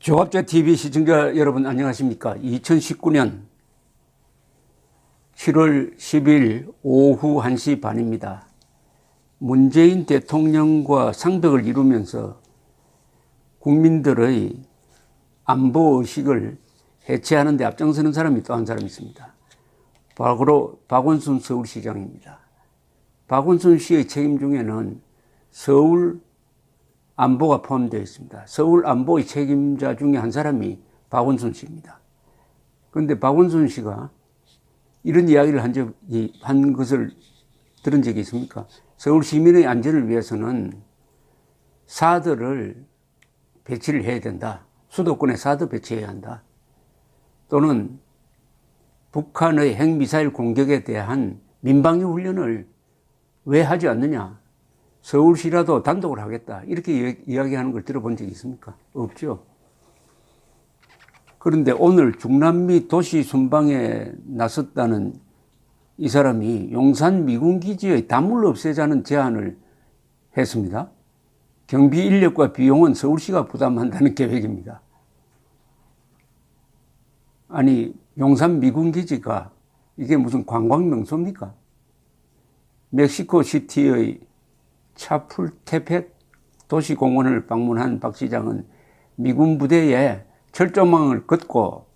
조갑제 TV 시청자 여러분 안녕하십니까? 2019년 7월 10일 오후 1시 반입니다. 문재인 대통령과 상벽을 이루면서 국민들의 안보의식을 해체하는 데 앞장서는 사람이 또 한 사람이 있습니다. 바로 박원순 서울시장입니다. 박원순 씨의 책임 중에는 서울 안보가 포함되어 있습니다. 서울 안보의 책임자 중에 한 사람이 박원순 씨입니다. 그런데 박원순 씨가 이런 이야기를 한 것을 들은 적이 있습니까? 서울 시민의 안전을 위해서는 사드를 배치를 해야 된다. 수도권에 사드 배치해야 한다. 또는 북한의 핵미사일 공격에 대한 민방위 훈련을 왜 하지 않느냐. 서울시라도 단독을 하겠다. 이렇게 이야기하는 걸 들어본 적이 있습니까? 없죠. 그런데 오늘 중남미 도시 순방에 나섰다는 이 사람이 용산 미군기지의 다물 없애자는 제안을 했습니다. 경비 인력과 비용은 서울시가 부담한다는 계획입니다. 아니, 용산 미군기지가 이게 무슨 관광명소입니까? 멕시코시티의 차풀테펙 도시공원을 방문한 박 시장은 미군 부대에 철조망을 긋고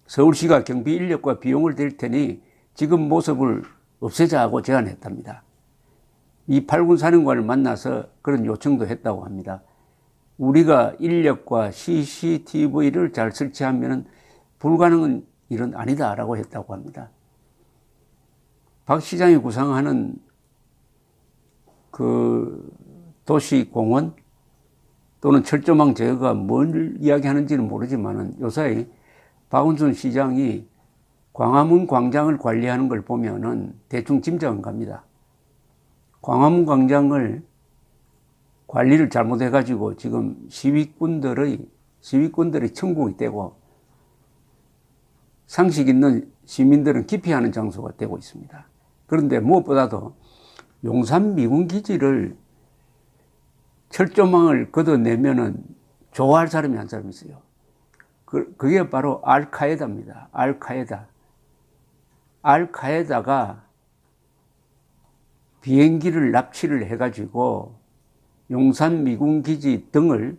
서울시가 경비 인력과 비용을 댈 테니 지금 모습을 없애자고 제안했답니다. 이 8군 사령관을 만나서 그런 요청도 했다고 합니다. 우리가 인력과 CCTV를 잘 설치하면 불가능한 일은 아니다라고 했다고 합니다. 박 시장이 구상하는 그 도시공원 또는 철조망 제거가 뭘 이야기하는지는 모르지만은 요사이 박원순 시장이 광화문 광장을 관리하는 걸 보면은 대충 짐작은 갑니다. 광화문 광장을 관리를 잘못해가지고 지금 시위꾼들의 천국이 되고 상식 있는 시민들은 기피하는 장소가 되고 있습니다. 그런데 무엇보다도 용산 미군기지를 철조망을 걷어내면은 좋아할 사람이 한 사람 있어요. 그게 바로 알카에다입니다. 알카에다가 비행기를 납치를 해가지고 용산 미군기지 등을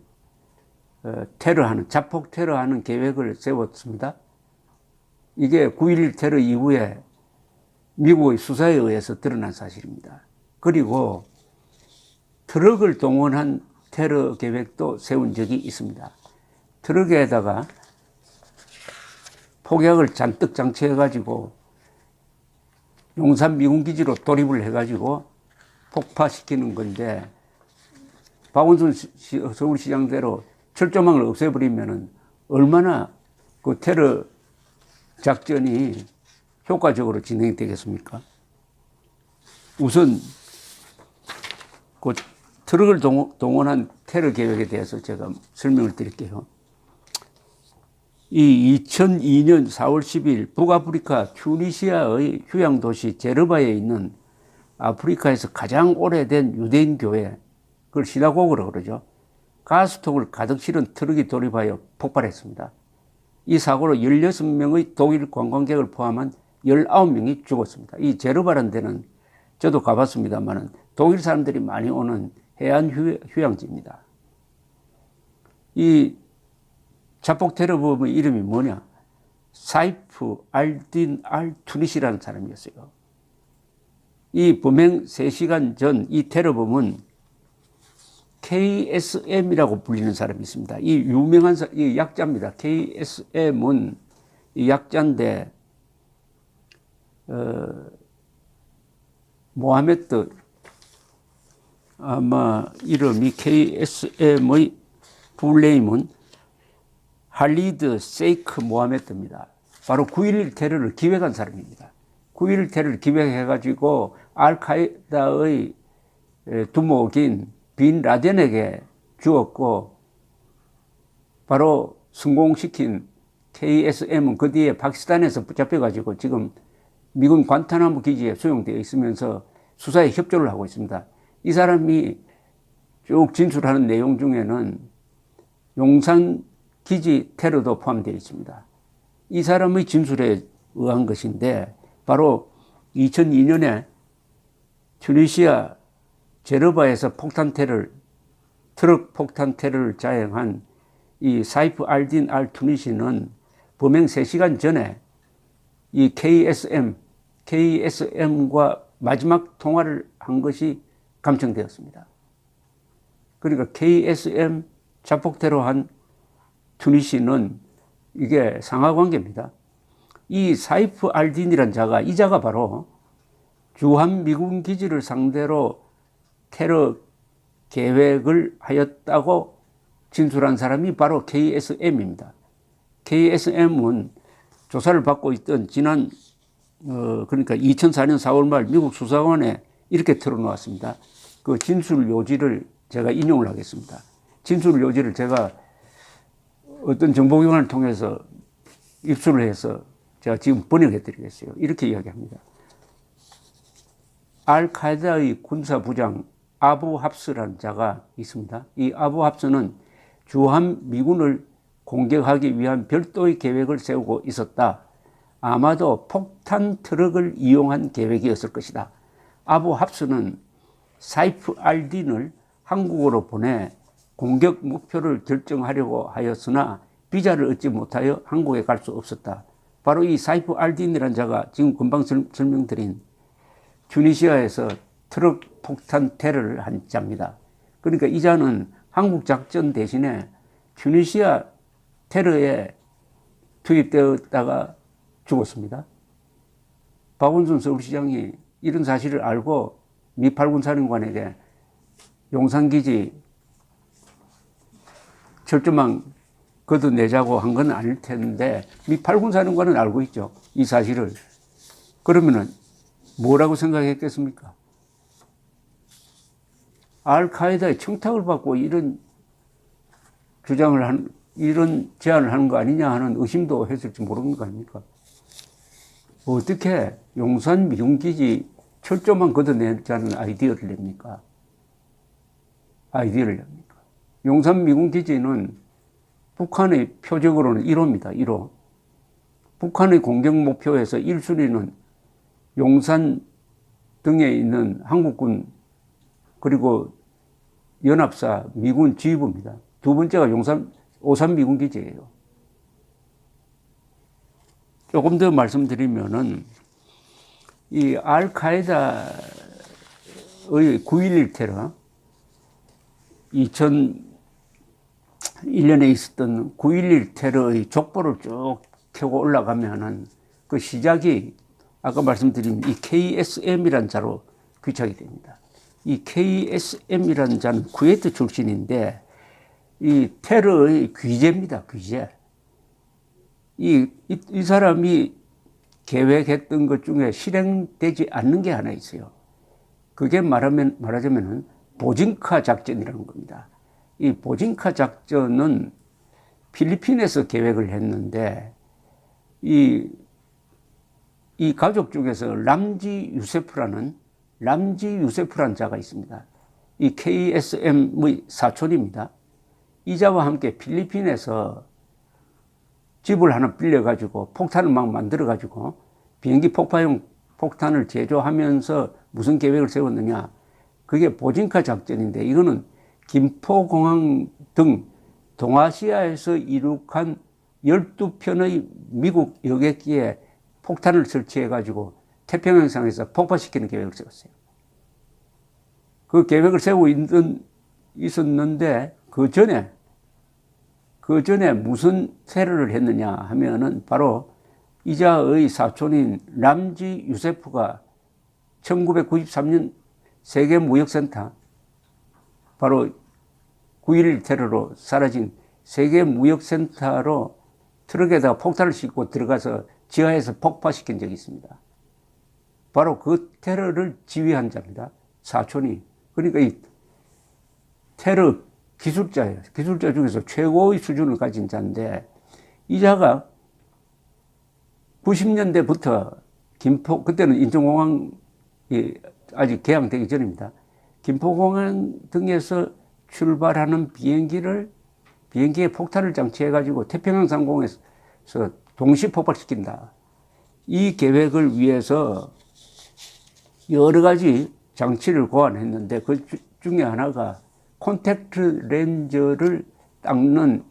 자폭 테러하는 계획을 세웠습니다. 이게 9.11 테러 이후에 미국의 수사에 의해서 드러난 사실입니다. 그리고 트럭을 동원한 테러 계획도 세운 적이 있습니다. 트럭에다가 폭약을 잔뜩 장치해가지고 용산 미군기지로 돌입을 해가지고 폭파시키는 건데 박원순 서울시장대로 철조망을 없애버리면은 얼마나 그 테러 작전이 효과적으로 진행되겠습니까? 우선 그 트럭을 동원한 테러 계획에 대해서 제가 설명을 드릴게요. 이 2002년 4월 10일 북아프리카 튜니시아의 휴양도시 제르바에 있는 아프리카에서 가장 오래된 유대인 교회, 그걸 시나고그라고 그러죠. 가스통을 가득 실은 트럭이 돌입하여 폭발했습니다. 이 사고로 16명의 독일 관광객을 포함한 19명이 죽었습니다. 이 제르바라는 데는 저도 가봤습니다만은 독일 사람들이 많이 오는 해안 휴양지입니다. 이 자폭 테러범의 이름이 뭐냐? 사이프 알딘 알 투니시라는 사람이었어요. 이 범행 3시간 전 이 테러범은 KSM이라고 불리는 사람이 있습니다. 이 유명한 이 약자입니다. KSM은 이 약자인데 모하메드 아마 이름이 KSM의 풀네임은 할리드 세이크 모하메드입니다. 바로 9.11 테러를 기획한 사람입니다. 9.11 테러를 기획해가지고 알카에다의 두목인 빈 라덴에게 주었고 바로 성공시킨 KSM은 그 뒤에 파키스탄에서 붙잡혀가지고 지금 미군 관타나무 기지에 수용되어 있으면서 수사에 협조를 하고 있습니다. 이 사람이 쭉 진술하는 내용 중에는 용산 기지 테러도 포함되어 있습니다. 이 사람의 진술에 의한 것인데 바로 2002년에 튜니시아 제르바에서 트럭 폭탄 테러를 자행한 이 사이프 알딘 알 투니시는 범행 3시간 전에 이 KSM과 마지막 통화를 한 것이 감청되었습니다. 그러니까 KSM 자폭 테러한 투니시는 이게 상하관계입니다. 이 사이프 알딘이란 자가, 이 자가 바로 주한 미군 기지를 상대로 테러 계획을 하였다고 진술한 사람이 바로 KSM입니다. KSM은 조사를 받고 있던 지난 그러니까 2004년 4월 말 미국 수사관에 이렇게 털어놓았습니다. 그 진술 요지를 제가 인용을 하겠습니다. 진술 요지를 제가 어떤 정보기관을 통해서 입수를 해서 제가 지금 번역해 드리겠어요. 이렇게 이야기합니다. 알카에다의 군사부장 아부 합스라는 자가 있습니다. 이 아부 합스는 주한 미군을 공격하기 위한 별도의 계획을 세우고 있었다. 아마도 폭탄 트럭을 이용한 계획이었을 것이다. 아부 합스는 사이프 알딘을 한국으로 보내 공격 목표를 결정하려고 하였으나 비자를 얻지 못하여 한국에 갈 수 없었다. 바로 이 사이프 알딘이라는 자가 지금 금방 설명드린 튜니시아에서 트럭 폭탄 테러를 한 자입니다. 그러니까 이 자는 한국 작전 대신에 튜니시아 테러에 투입되었다가 죽었습니다. 박원순 서울시장이 이런 사실을 알고 미 8군 사령관에게 용산기지 철조망 걷어내자고 한 건 아닐 텐데 미 8군 사령관은 알고 있죠. 이 사실을. 그러면은 뭐라고 생각했겠습니까? 알카에다의 청탁을 받고 이런 이런 제안을 하는 거 아니냐 하는 의심도 했을지 모르는 거 아닙니까? 어떻게 용산 미군기지 철조망 걷어내자는 아이디어를 냅니까? 용산 미군기지는 북한의 표적으로는 1호입니다. 1호. 북한의 공격 목표에서 1순위는 용산 등에 있는 한국군 그리고 연합사 미군 지휘부입니다. 두 번째가 오산 미군기지예요. 조금 더 말씀드리면은 이 알카에다의 9.11 테러 2001년에 있었던 9.11 테러의 족보를 쭉 켜고 올라가면은 그 시작이 아까 말씀드린 이 KSM이라는 자로 귀착이 됩니다. 이 KSM이라는 자는 쿠웨이트 출신인데 이 테러의 귀재입니다. 귀재. 이 사람이 계획했던 것 중에 실행되지 않는 게 하나 있어요. 그게 말하자면은 보진카 작전이라는 겁니다. 이 보진카 작전은 필리핀에서 계획을 했는데 이 가족 중에서 람지 유세프라는 자가 있습니다. 이 KSM의 사촌입니다. 이 자와 함께 필리핀에서 집을 하나 빌려가지고 폭탄을 막 만들어가지고 비행기 폭파용 폭탄을 제조하면서 무슨 계획을 세웠느냐. 그게 보진카 작전인데 이거는 김포공항 등 동아시아에서 이룩한 12편의 미국 여객기에 폭탄을 설치해가지고 태평양상에서 폭파시키는 계획을 세웠어요. 그 계획을 세우고 있었는데 그 전에 무슨 테러를 했느냐 하면은 바로 이자의 사촌인 람지 유세프가 1993년 세계무역센터 바로 9.11 테러로 사라진 세계무역센터로 트럭에다가 폭탄을 싣고 들어가서 지하에서 폭파시킨 적이 있습니다. 바로 그 테러를 지휘한 자입니다. 사촌이. 그러니까 이 테러 기술자예요. 기술자 중에서 최고의 수준을 가진 자인데 이 자가 90년대부터 그때는 인천공항이 아직 개항되기 전입니다. 김포공항 등에서 출발하는 비행기를 비행기에 폭탄을 장치해가지고 태평양 상공에서 동시 폭발시킨다. 이 계획을 위해서 여러 가지 장치를 고안했는데 그 중에 하나가 콘택트 렌즈를 닦는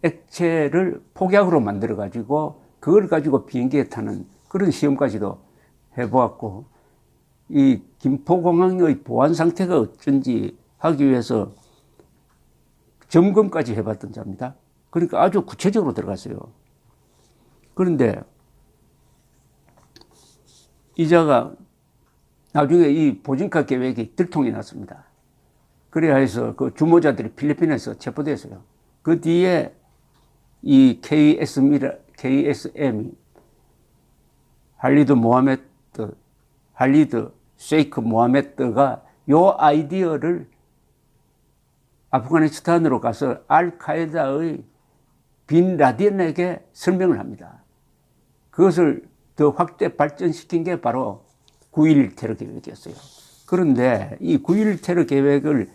액체를 폭약으로 만들어 가지고 그걸 가지고 비행기에 타는 그런 시험까지도 해보았고, 이 김포공항의 보안 상태가 어쩐지 하기 위해서 점검까지 해봤던 자입니다. 그러니까 아주 구체적으로 들어갔어요. 그런데 이 자가 나중에 이 보증카 계획이 들통이 났습니다. 그래야 해서 그 주모자들이 필리핀에서 체포됐어요. 그 뒤에 이 KSM이 할리드 쉐이크 모하메드가 요 아이디어를 아프가니스탄으로 가서 알카에다의 빈 라덴에게 설명을 합니다. 그것을 더 확대 발전시킨 게 바로 9.11 테러 계획이었어요. 그런데 이 9.11 테러 계획을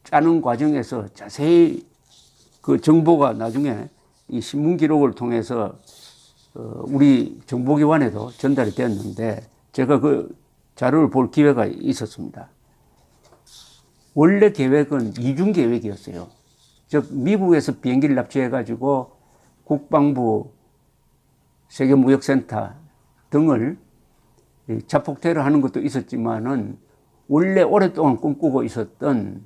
짜는 과정에서 자세히 그 정보가 나중에 이 신문 기록을 통해서 우리 정보기관에도 전달이 되었는데 제가 그 자료를 볼 기회가 있었습니다. 원래 계획은 이중 계획이었어요. 즉 미국에서 비행기를 납치해가지고 국방부, 세계무역센터 등을 자폭 테러하는 것도 있었지만은 원래 오랫동안 꿈꾸고 있었던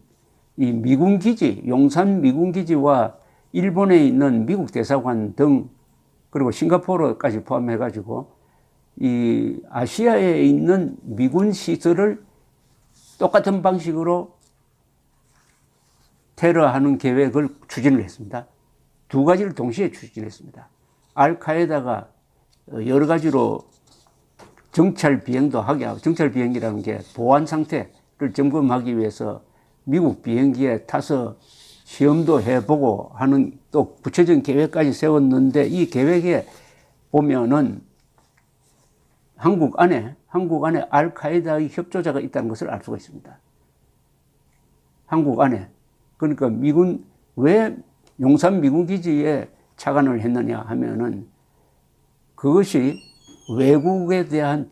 이 미군 기지, 용산 미군 기지와 일본에 있는 미국 대사관 등 그리고 싱가포르까지 포함해가지고 이 아시아에 있는 미군 시설을 똑같은 방식으로 테러하는 계획을 추진을 했습니다. 두 가지를 동시에 추진했습니다. 알카에다가 여러 가지로 정찰 비행도 하게 하고, 정찰 비행이라는 게 보안 상태를 점검하기 위해서 미국 비행기에 타서 시험도 해보고 하는 또 구체적인 계획까지 세웠는데, 이 계획에 보면은 한국 안에 알카에다의 협조자가 있다는 것을 알 수가 있습니다. 한국 안에. 그러니까 왜 용산 미군 기지에 착안을 했느냐 하면은 그것이 외국에 대한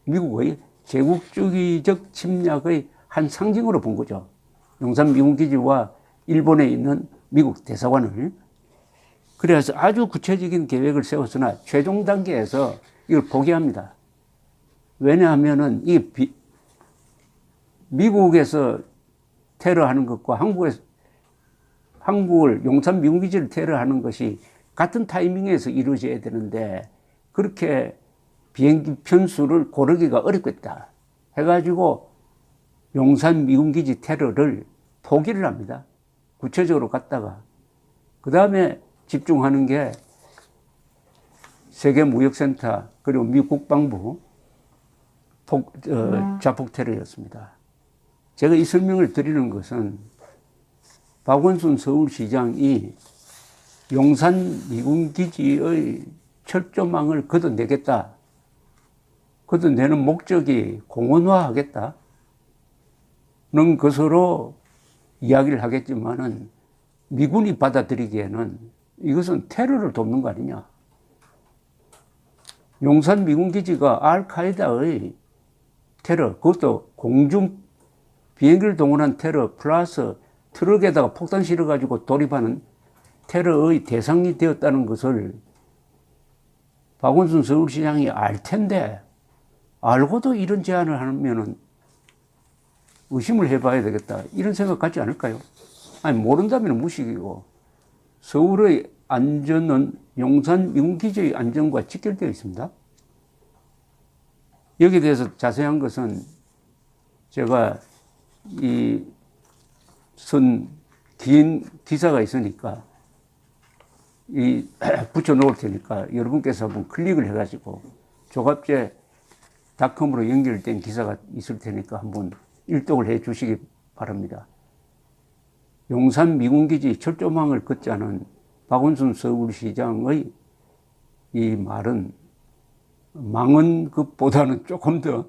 미국의 제국주의적 침략의 한 상징으로 본 거죠. 용산 미군 기지와 일본에 있는 미국 대사관을. 그래서 아주 구체적인 계획을 세웠으나 최종 단계에서 이걸 포기합니다. 왜냐하면은 미국에서 테러하는 것과 한국을 용산 미군 기지를 테러하는 것이 같은 타이밍에서 이루어져야 되는데 그렇게 비행기 편수를 고르기가 어렵겠다 해가지고 용산 미군 기지 테러를 포기를 합니다. 구체적으로 갔다가 그 다음에 집중하는 게 세계무역센터 그리고 미국 국방부 자폭 테러였습니다. 제가 이 설명을 드리는 것은 박원순 서울시장이 용산 미군기지의 철조망을 걷어내겠다. 걷어내는 목적이 공원화하겠다는 것으로 이야기를 하겠지만은 미군이 받아들이기에는 이것은 테러를 돕는 거 아니냐. 용산 미군기지가 알카에다의 테러, 그것도 공중 비행기를 동원한 테러 플러스 트럭에다가 폭탄 실어가지고 돌입하는 테러의 대상이 되었다는 것을 박원순 서울시장이 알 텐데 알고도 이런 제안을 하면은 의심을 해봐야 되겠다. 이런 생각 갖지 않을까요? 아니, 모른다면 무식이고 서울의 안전은 용산 미군기지의 안전과 직결되어 있습니다. 여기에 대해서 자세한 것은 제가 긴 기사가 있으니까 붙여 놓을 테니까 여러분께서 한번 클릭을 해가지고 조갑제닷컴으로 연결된 기사가 있을 테니까 한번 일독을 해 주시기 바랍니다. 용산 미군기지 철조망을 걷자는 박원순 서울시장의 이 말은 망언 것보다는 조금 더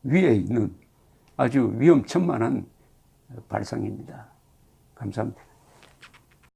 위에 있는 아주 위험천만한 발상입니다. 감사합니다.